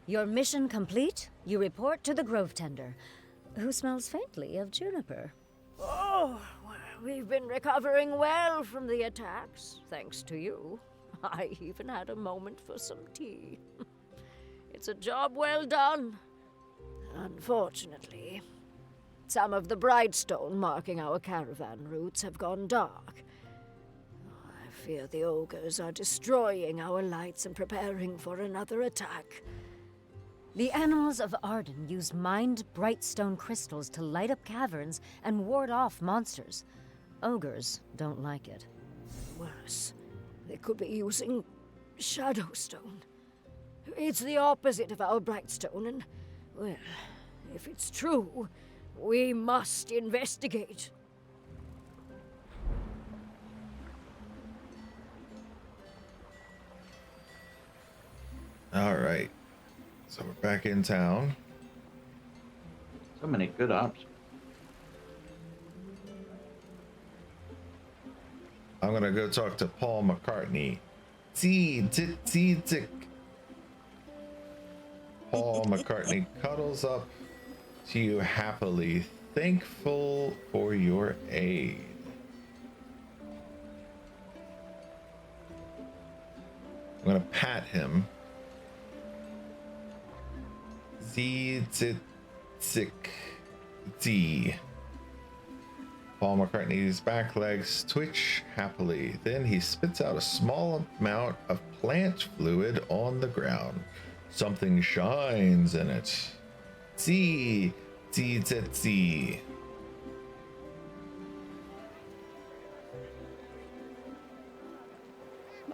Your mission complete, you report to the Grove Tender, who smells faintly of juniper. Oh, we've been recovering well from the attacks, thanks to you. I even had a moment for some tea. It's a job well done. Unfortunately, some of the Brightstone marking our caravan routes have gone dark. I fear the ogres are destroying our lights and preparing for another attack. The animals of Arden use mined Brightstone crystals to light up caverns and ward off monsters. Ogres don't like it. Worse, they could be using Shadowstone. It's the opposite of our Brightstone, and, well, if it's true, we must investigate. All right. So we're back in town. So many good options. I'm gonna go talk to Paul McCartney. Paul McCartney cuddles up to you happily, thankful for your aid. I'm gonna pat him. Paul McCartney's back legs twitch happily. Then he spits out a small amount of plant fluid on the ground. Something shines in it. See.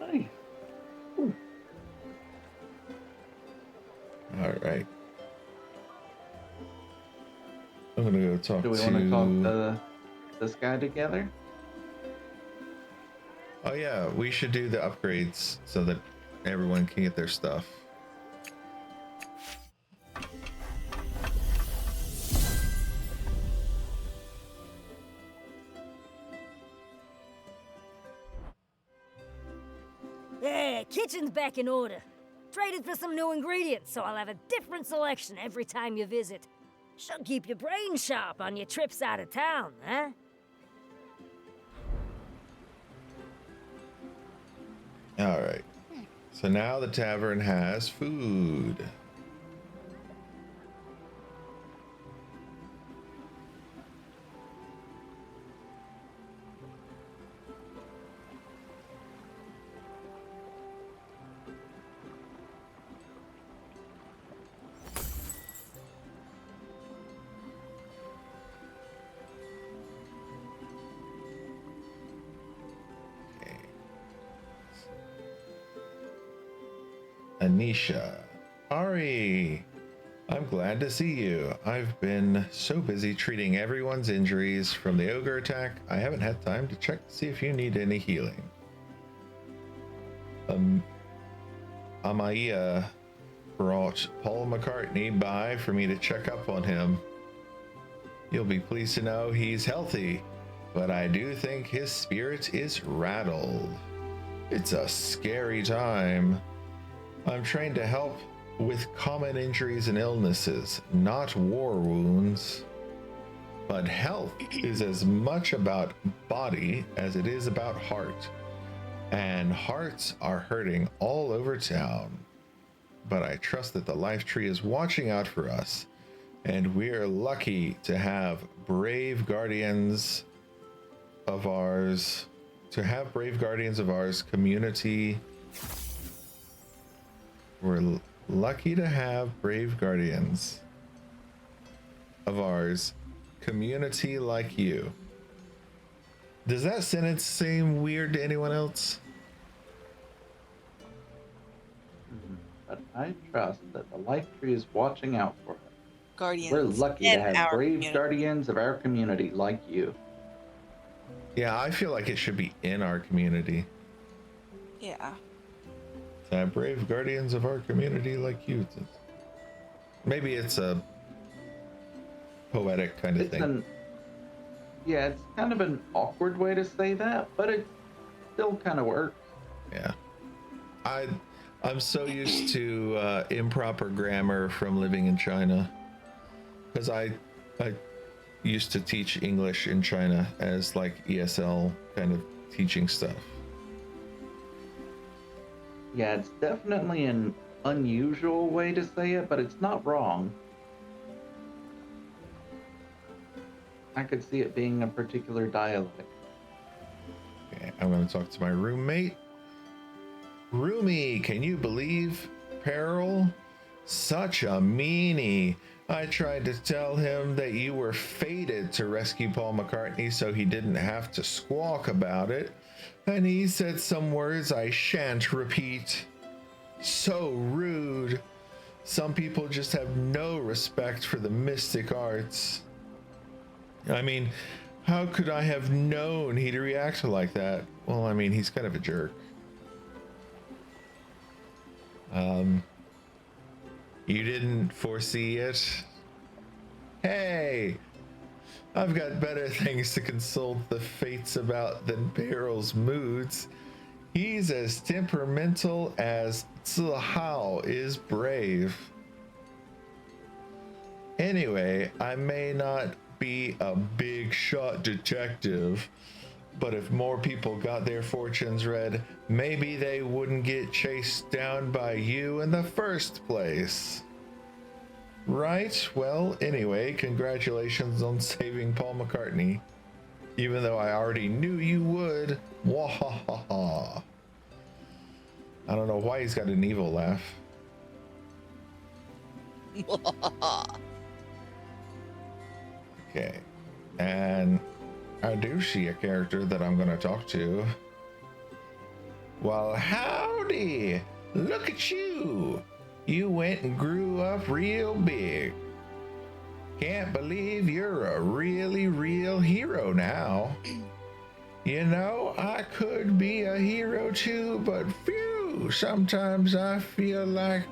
Nice. Ooh. All right. I'm gonna go talk to. Do we want to talk to this guy together? Oh yeah, we should do the upgrades so that everyone can get their stuff. Yeah, kitchen's back in order. Traded for some new ingredients, so I'll have a different selection every time you visit. Should keep your brain sharp on your trips out of town, huh? All right. So now the tavern has food. Anisha. Ari, I'm glad to see you. I've been so busy treating everyone's injuries from the ogre attack, I haven't had time to check to see if you need any healing. Amaya brought Paul McCartney by for me to check up on him. You'll be pleased to know he's healthy, but I do think his spirit is rattled. It's a scary time. I'm trained to help with common injuries and illnesses, not war wounds. But health is as much about body as it is about heart. And hearts are hurting all over town. But I trust that the Life Tree is watching out for us. And we're lucky to have brave guardians of ours, community. We're lucky to have brave guardians of ours, community like you. Does that sentence seem weird to anyone else? But I trust that the Life Tree is watching out for us. Guardians. We're lucky to in have our brave community. guardians of our community like you. Yeah, I feel like it should be in our community. Yeah. To have brave guardians of our community like you. Maybe it's a poetic kind of thing. Yeah, it's kind of an awkward way to say that, but it still kind of works. Yeah. I'm so used to improper grammar from living in China, because I used to teach English in China as like ESL kind of teaching stuff. Yeah, it's definitely an unusual way to say it, but it's not wrong. I could see it being a particular dialect. Okay, I'm going to talk to my roommate. Roomie, can you believe Peril? Such a meanie. I tried to tell him that you were fated to rescue Paul McCartney so he didn't have to squawk about it. And he said some words I shan't repeat. So rude. Some people just have no respect for the mystic arts. I mean, how could I have known he'd react like that? Well, I mean, he's kind of a jerk. You didn't foresee it? Hey, I've got better things to consult the fates about than Peril's moods. He's as temperamental as Zihao is brave. Anyway, I may not be a big shot detective, but if more people got their fortunes read, maybe they wouldn't get chased down by you in the first place. Right? Well, anyway, congratulations on saving Paul McCartney. Even though I already knew you would. Wahahaha. I don't know why he's got an evil laugh. Okay. And I do see a character that I'm going to talk to. Well, howdy! Look at you! You went and grew up real big. Can't believe you're a really real hero now. You know, I could be a hero too, but phew, sometimes I feel like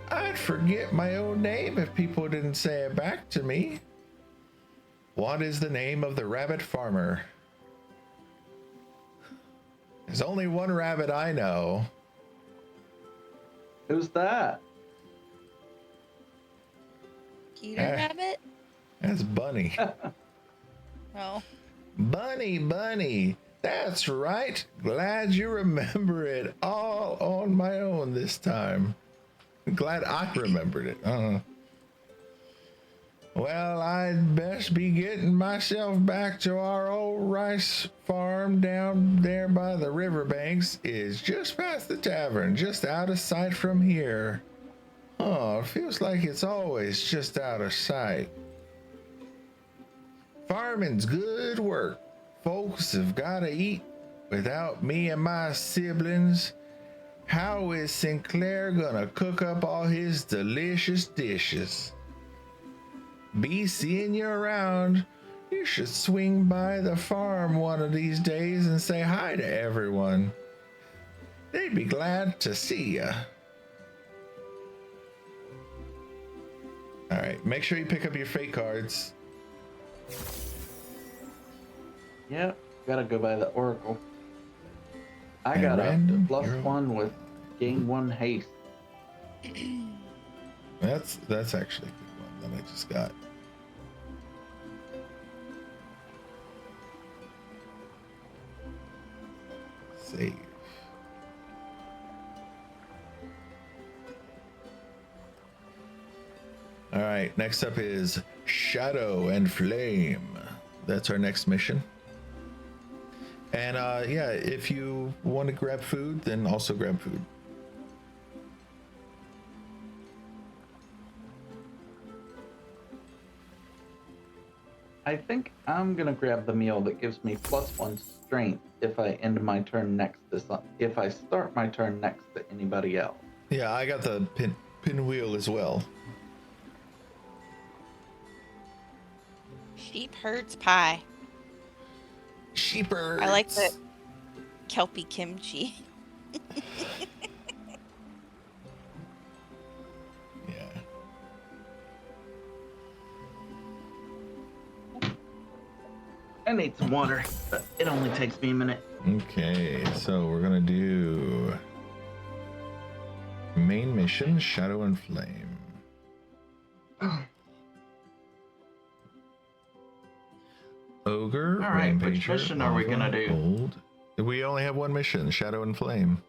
I'd forget my own name if people didn't say it back to me. What is the name of the rabbit farmer? There's only one rabbit I know. Who's that? Peter Rabbit? That's Bunny. Oh. Bunny. That's right. Glad you remember it all on my own this time. Glad I remembered it. Well, I'd best be getting myself back to our old rice farm down there by the riverbanks. It's just past the tavern, just out of sight from here. Oh, it feels like it's always just out of sight. Farming's good work. Folks have gotta eat. Without me and my siblings, how is Sinclair gonna cook up all his delicious dishes? Be seeing you around. You should swing by the farm one of these days and say hi to everyone. They'd be glad to see you. All right, make sure you pick up your fate cards. Yep, gotta go by the Oracle. I And got a random plus hero. 1 with gain 1 haste. That's actually a good one that I just got. Save. All right, next up is Shadow and Flame. That's our next mission. And yeah, if you want to grab food, then also grab food. I think I'm gonna grab the meal that gives me plus 1 strength if I end my turn next to if I start my turn next to anybody else. Yeah, I got the pinwheel as well. Sheep herds pie. Sheepers. I like the Kelpie kimchi. Yeah. I need some water, but it only takes me a minute. Okay, so we're gonna do main mission, Shadow and Flame. Ogre, All right, Rampager, which mission are we Lava, gonna do? Gold. We only have one mission, Shadow and Flame.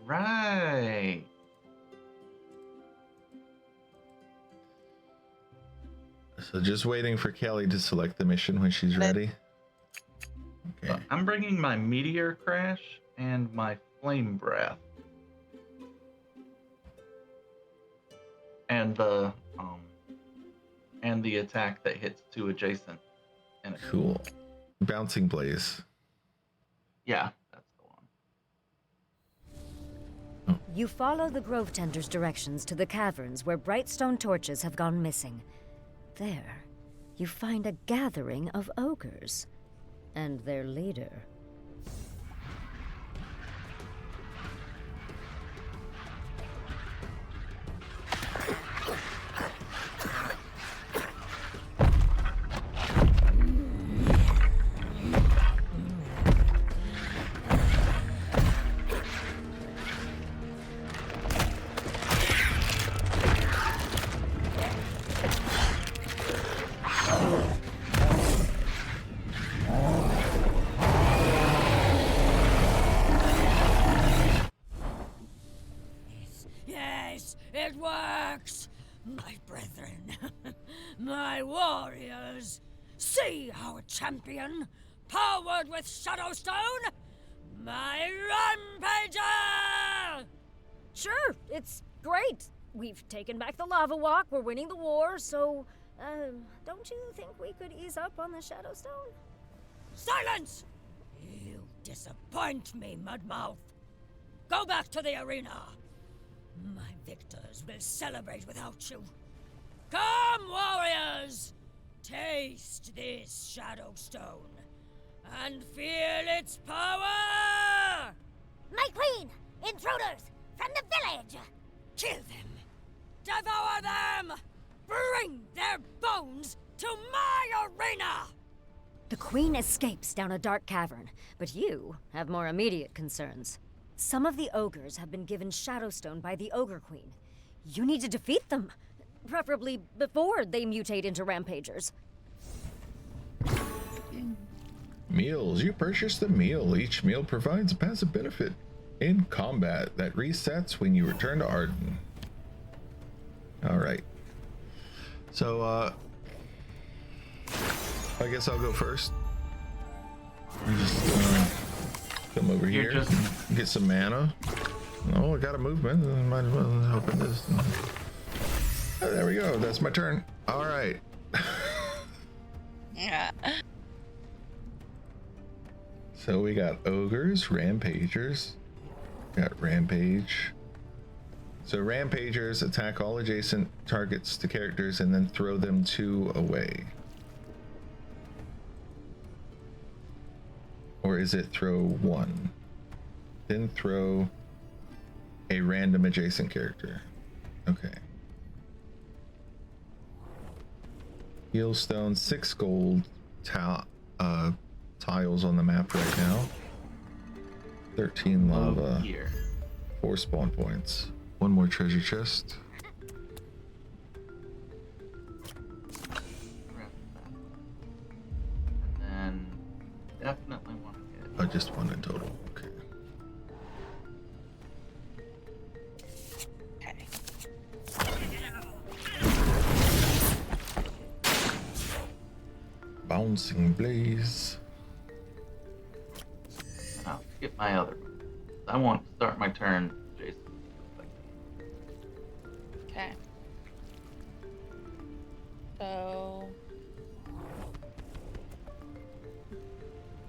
Right. So just waiting for Kelly to select the mission when she's ready. Okay. I'm bringing my Meteor Crash and my Flame Breath. And the attack that hits 2 adjacent enemies. Cool. Bouncing Blaze. Yeah, that's the one. You follow the Grove Tender's directions to the caverns where bright stone torches have gone missing. There, you find a gathering of ogres and their leader. Yes, it works! My brethren, my warriors, see our champion, powered with Shadowstone, my Rampager! Sure, it's great. We've taken back the lava walk, we're winning the war, so, don't you think we could ease up on the Shadowstone? Silence! You disappoint me, Mudmouth. Go back to the arena. My victors will celebrate without you. Come, warriors! Taste this Shadowstone and feel its power! My queen! Intruders! From the village! Kill them! Devour them! Bring their bones to my arena! The Queen escapes down a dark cavern, but you have more immediate concerns. Some of the ogres have been given Shadowstone by the Ogre Queen. You need to defeat them, preferably before they mutate into Rampagers. Meals. You purchase the meal. Each meal provides a passive benefit in combat that resets when you return to Arden. All right. So, I guess I'll go first. I just come over You're here, get some mana. Oh, I got a movement. Might as well open this. Oh, there we go. That's my turn. All right. Yeah. So we got ogres, rampagers. Got rampage. So rampagers attack all adjacent targets to characters and then throw them 2 away. Or is it throw 1? Then throw a random adjacent character. Okay. Healstone, 6 gold tiles on the map right now. 13 lava. Here. 4 spawn points. 1 more treasure chest. And then definitely want to get. Oh, just 1 in total. Okay. Okay. Bouncing blaze. I'll skip my other one. I want to start my turn, Jason. Okay. So.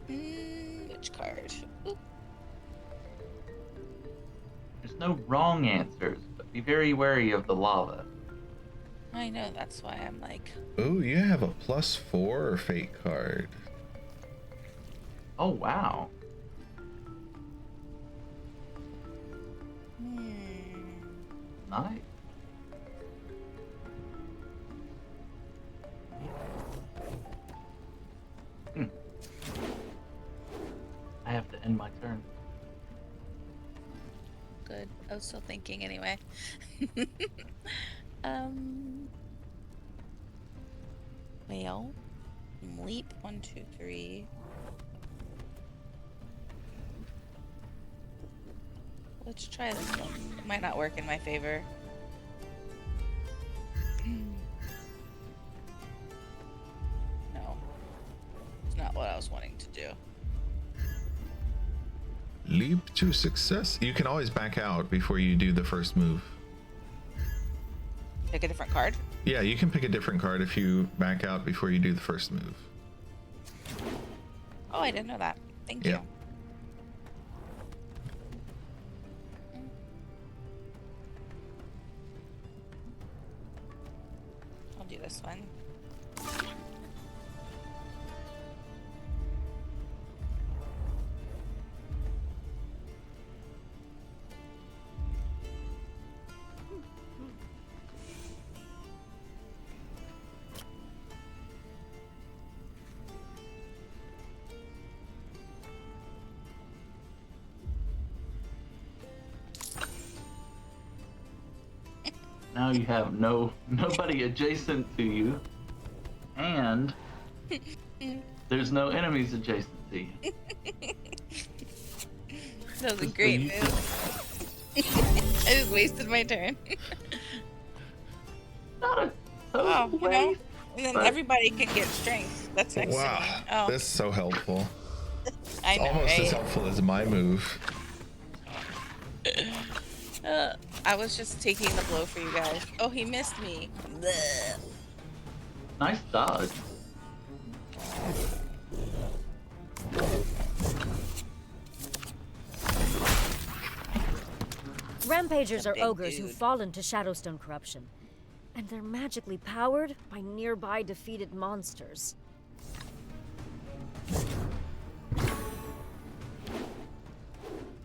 Which card? Oop. There's no wrong answers, but be very wary of the lava. I know, that's why I'm like. Oh, you have a +4 fate card. Oh, wow. Nice. I have to end my turn. Good. Oh, was still thinking anyway. Well, leap 1, 2, 3. Let's try this one. It might not work in my favor. No, it's not what I was wanting to do. Leap to success. You can always back out before you do the first move. Pick a different card. Yeah, you can pick a different card if you back out before you do the first move. Oh, I didn't know that. Thank Yeah. you. I'll do this one. Now you have nobody adjacent to you, and there's no enemies adjacent to you. That was a Just great so you move. I just wasted my turn. Not a total Oh, you know? waste. And then But- everybody can get strength. That's next to me. Wow, Oh, that's so helpful. I know, Almost as right? helpful as my move. I was just taking the blow for you guys. Oh, he missed me. Blech. Nice dodge. Rampagers are Big ogres who dude. fall into Shadowstone corruption. And they're magically powered by nearby defeated monsters.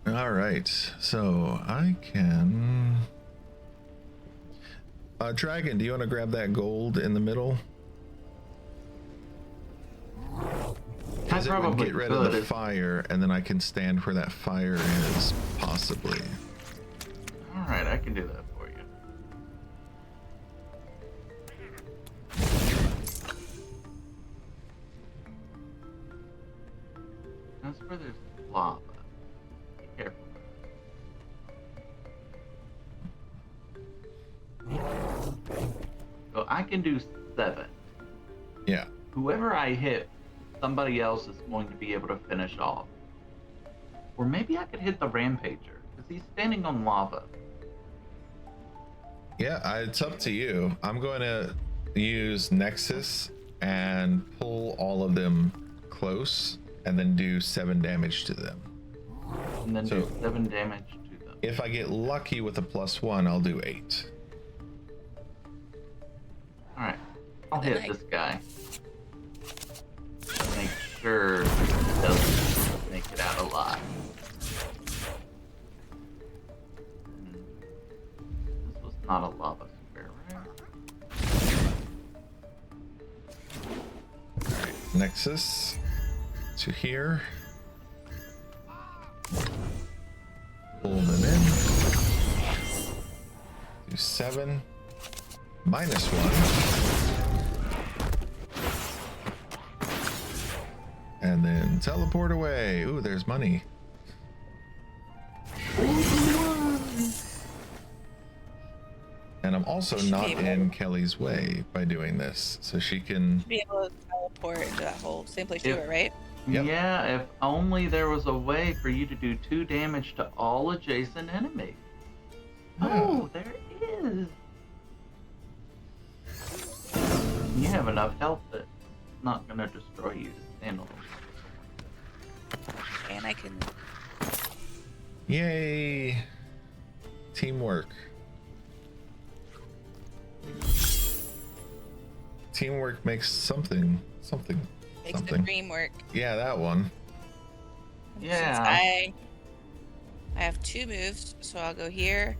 All right, so I can. Dragon, do you want to grab that gold in the middle? I Because it would probably get rid of the could. fire, and then I can stand where that fire is, possibly. All right, I can do that for you. That's where there's lava. Be careful. So I can do 7. Yeah. Whoever I hit, somebody else is going to be able to finish off. Or maybe I could hit the Rampager, because he's standing on lava. Yeah, it's up to you. I'm going to use Nexus and pull all of them close, and then do 7 damage to them. And then So- do 7 damage to them. If I get lucky with a +1, I'll do 8. Alright, I'll Then hit I- this guy. Make sure he doesn't make it out alive. This was not a lava square, right? Nexus to here. Pull them in. Do 7. -1. And then teleport away. Ooh, there's money. And I'm also not in Kelly's way by doing this, so she can. Be able to teleport into that whole same place you Yep. were, right? Yep. Yeah, if only there was a way for you to do 2 damage to all adjacent enemies. Oh, there is. You have enough health that it's not gonna destroy you to stand on them. And I can. Yay! Teamwork. Teamwork makes something. Makes the dream work. Yeah, that one. Since Yeah. I have 2 moves, so I'll go here.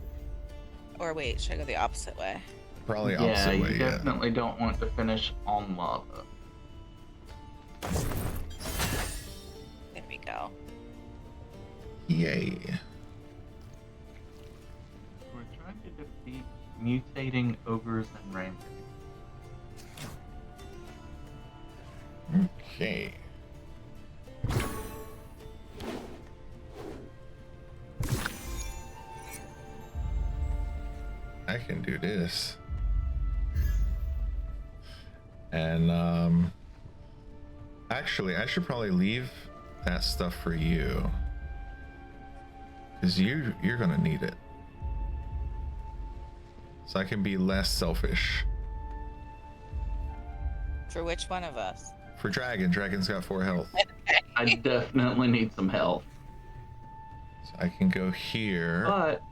Or wait, should I go the opposite way? Probably Yeah, opposite you way, yeah. definitely don't want to finish on lava. There we go. Yay. Mutating ogres and rangers. Okay. I can do this. And actually I should probably leave that stuff for you, because you're gonna need it, so I can be less selfish. For which one of us? For Dragon's got 4 health, I definitely need some health. so I can go here. But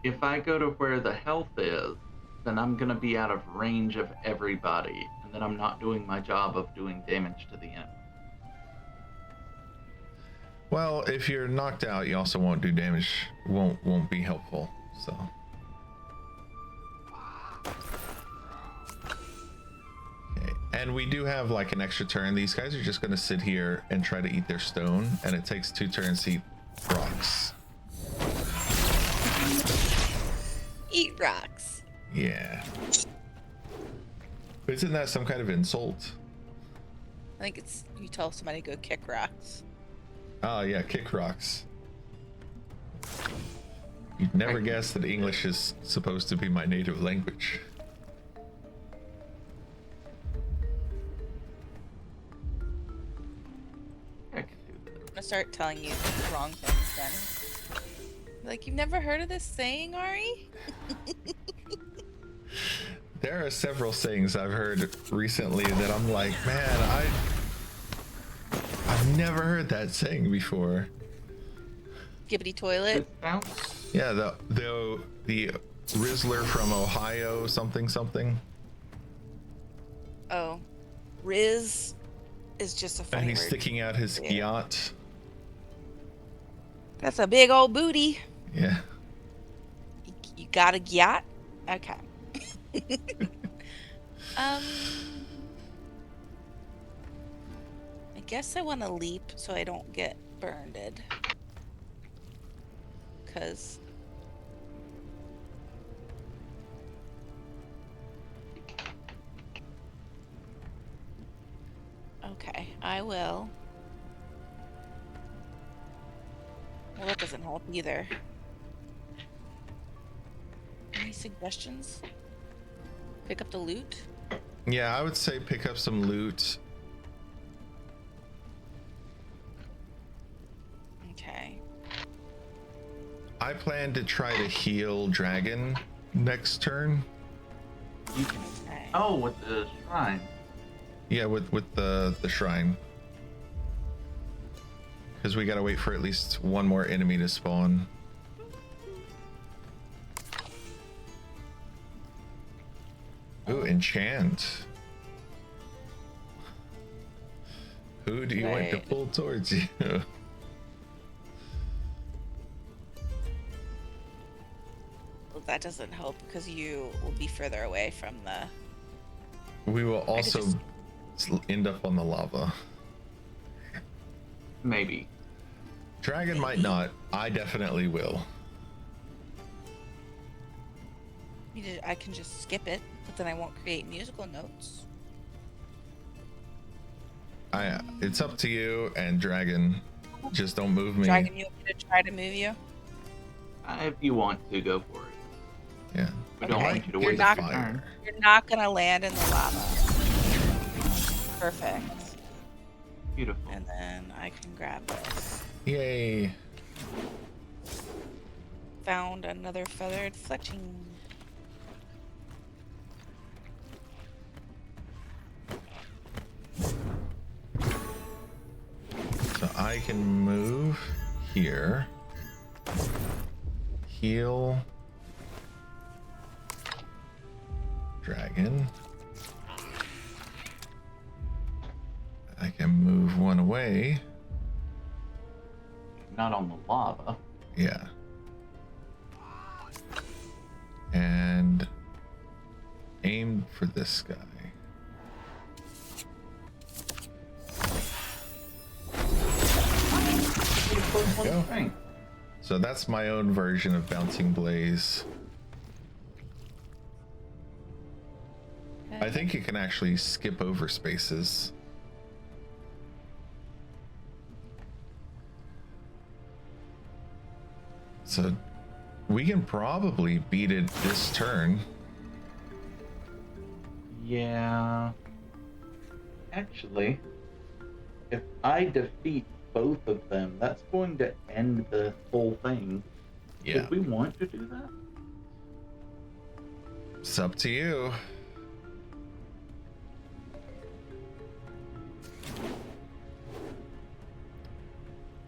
if I go to where the health is, then I'm gonna be out of range of everybody, and then I'm not doing my job of doing damage to the enemy. Well, if you're knocked out, you also won't do damage. Won't be helpful. So. Okay. And we do have like an extra turn. These guys are just gonna sit here and try to eat their stone, and it takes 2 turns to eat rocks. Eat rocks. Yeah. Isn't that some kind of insult? I think it's you tell somebody to go kick rocks. Oh yeah, kick rocks. You'd never guess that English is supposed to be my native language. I can do this. I'm gonna start telling you wrong things then. Like, you've never heard of this saying, Ari? There are several sayings I've heard recently that I'm like, man, I've never heard that saying before. Gibbity toilet. It sounds Yeah, the Rizzler from Ohio something. Oh. Riz is just a funny And he's word. sticking out his Yeah. yacht. That's a big old booty. Yeah. You got a yacht? Okay. I guess I want to leap so I don't get burned. Cause okay, I will. Well, that doesn't help either. Any suggestions? Pick up the loot? Yeah, I would say pick up some loot. Okay. I plan to try to heal Dragon next turn. you can. Okay. Oh, with the shrine. Yeah, with the shrine. Because we gotta wait for at least one more enemy to spawn. Ooh, enchant. Who do you want to Right. pull towards you? Well, that doesn't help because you will be further away from the. We will also just- end up on the lava. Maybe. Dragon might not. I definitely will. I can just skip it, but then I won't create musical notes. It's up to you and Dragon. Just don't move me. Dragon, you want me to try to move you? If you want to, go for it. Yeah. We don't Okay. want you to You're waste not- your turn. You're not gonna land in the lava. Perfect. Beautiful. And then I can grab this. Yay. Found another feathered fletching. So I can move here. Heal. Dragon. I can move one away. Not on the lava. Yeah. And aim for this guy. Go. Strength. So that's my own version of Bouncing Blaze. I think you can actually skip over spaces. So we can probably beat it this turn. Yeah. Actually, if I defeat both of them, that's going to end the whole thing. Yeah. Did we want to do that? It's up to you.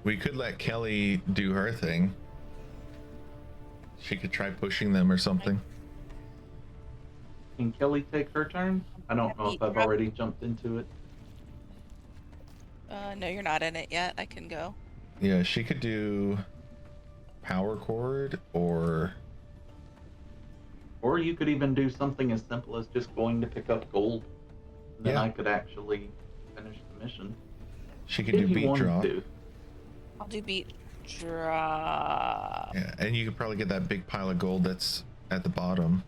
We could let Kelly do her thing. She could try pushing them or something. Can Kelly take her turn? I don't know if I've already jumped into it. No, you're not in it yet. I can go. Yeah, she could do power chord or Or you could even do something as simple as just going to pick up gold. And then Yeah. I could actually finish the mission. she could If do you beat wanted drop. to. I'll do beat drop. Yeah, and you could probably get that big pile of gold that's at the bottom.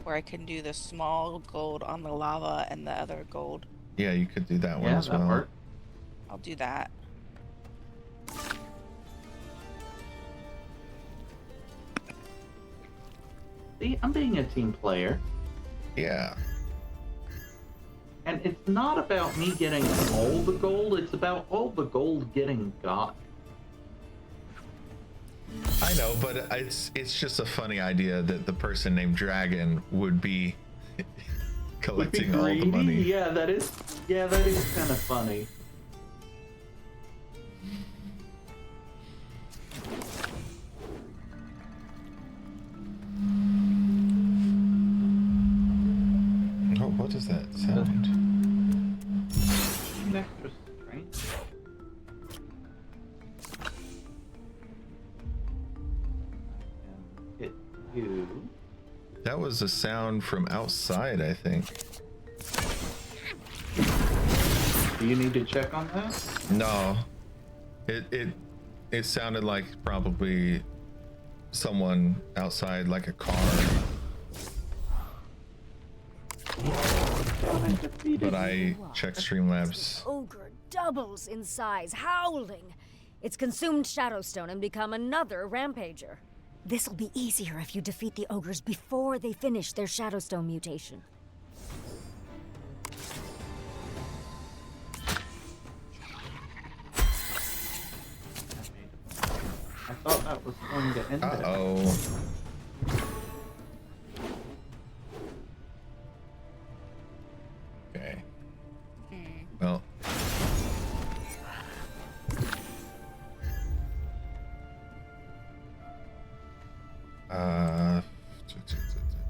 Or I can do the small gold on the lava and the other gold. Yeah, you could do that one Yeah, as that well. worked. I'll do that. See, I'm being a team player. Yeah. And it's not about me getting all the gold, it's about all the gold getting got. I know, but it's just a funny idea that the person named Dragon would be collecting all the Greedy? money. Yeah, that is kind of funny. Oh, what is that sound? An extra strength. I can hit you. That was a sound from outside, I think. Do you need to check on that? No. It sounded like probably someone outside, like a car. But I checked Streamlabs. Ogre doubles in size, howling. It's consumed Shadowstone and become another rampager. This'll be easier if you defeat the ogres before they finish their Shadowstone mutation. I thought that was going to end it. Uh-oh. Okay. Well.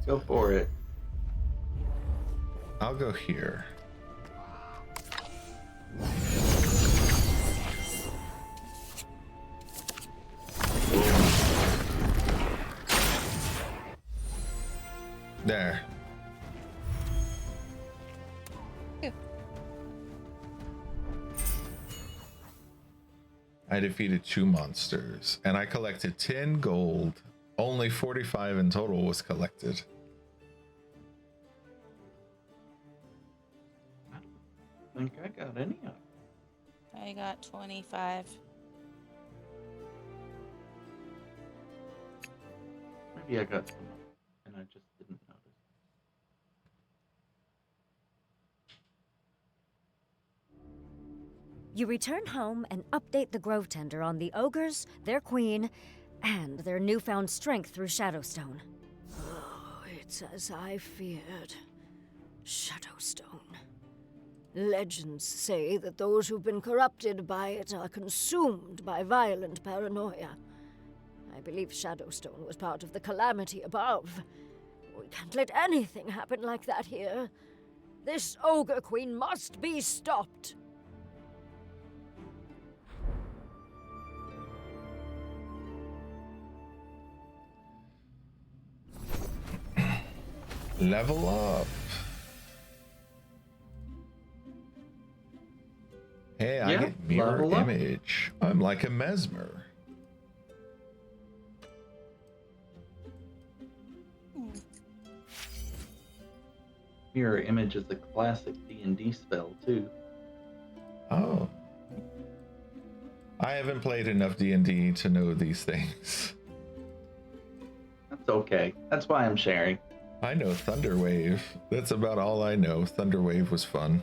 Go for it. I'll go here. There. I defeated 2 monsters, and I collected 10 gold. Only 45 in total was collected. I don't think I got any of it. I got 25. Maybe I got some, and I just didn't notice. You return home and update the Grove Tender on the ogres, their queen, and their newfound strength through Shadowstone. Oh, it's as I feared. Shadowstone. Legends say that those who've been corrupted by it are consumed by violent paranoia. I believe Shadowstone was part of the calamity above. We can't let anything happen like that here. This ogre queen must be stopped. Level up. Hey, I Yeah, get mirror level up. image. I'm like a mesmer. Mirror image is a classic D&D spell too. Oh. I haven't played enough D&D to know these things. That's okay. That's why I'm sharing. I know Thunderwave. That's about all I know. Thunderwave was fun.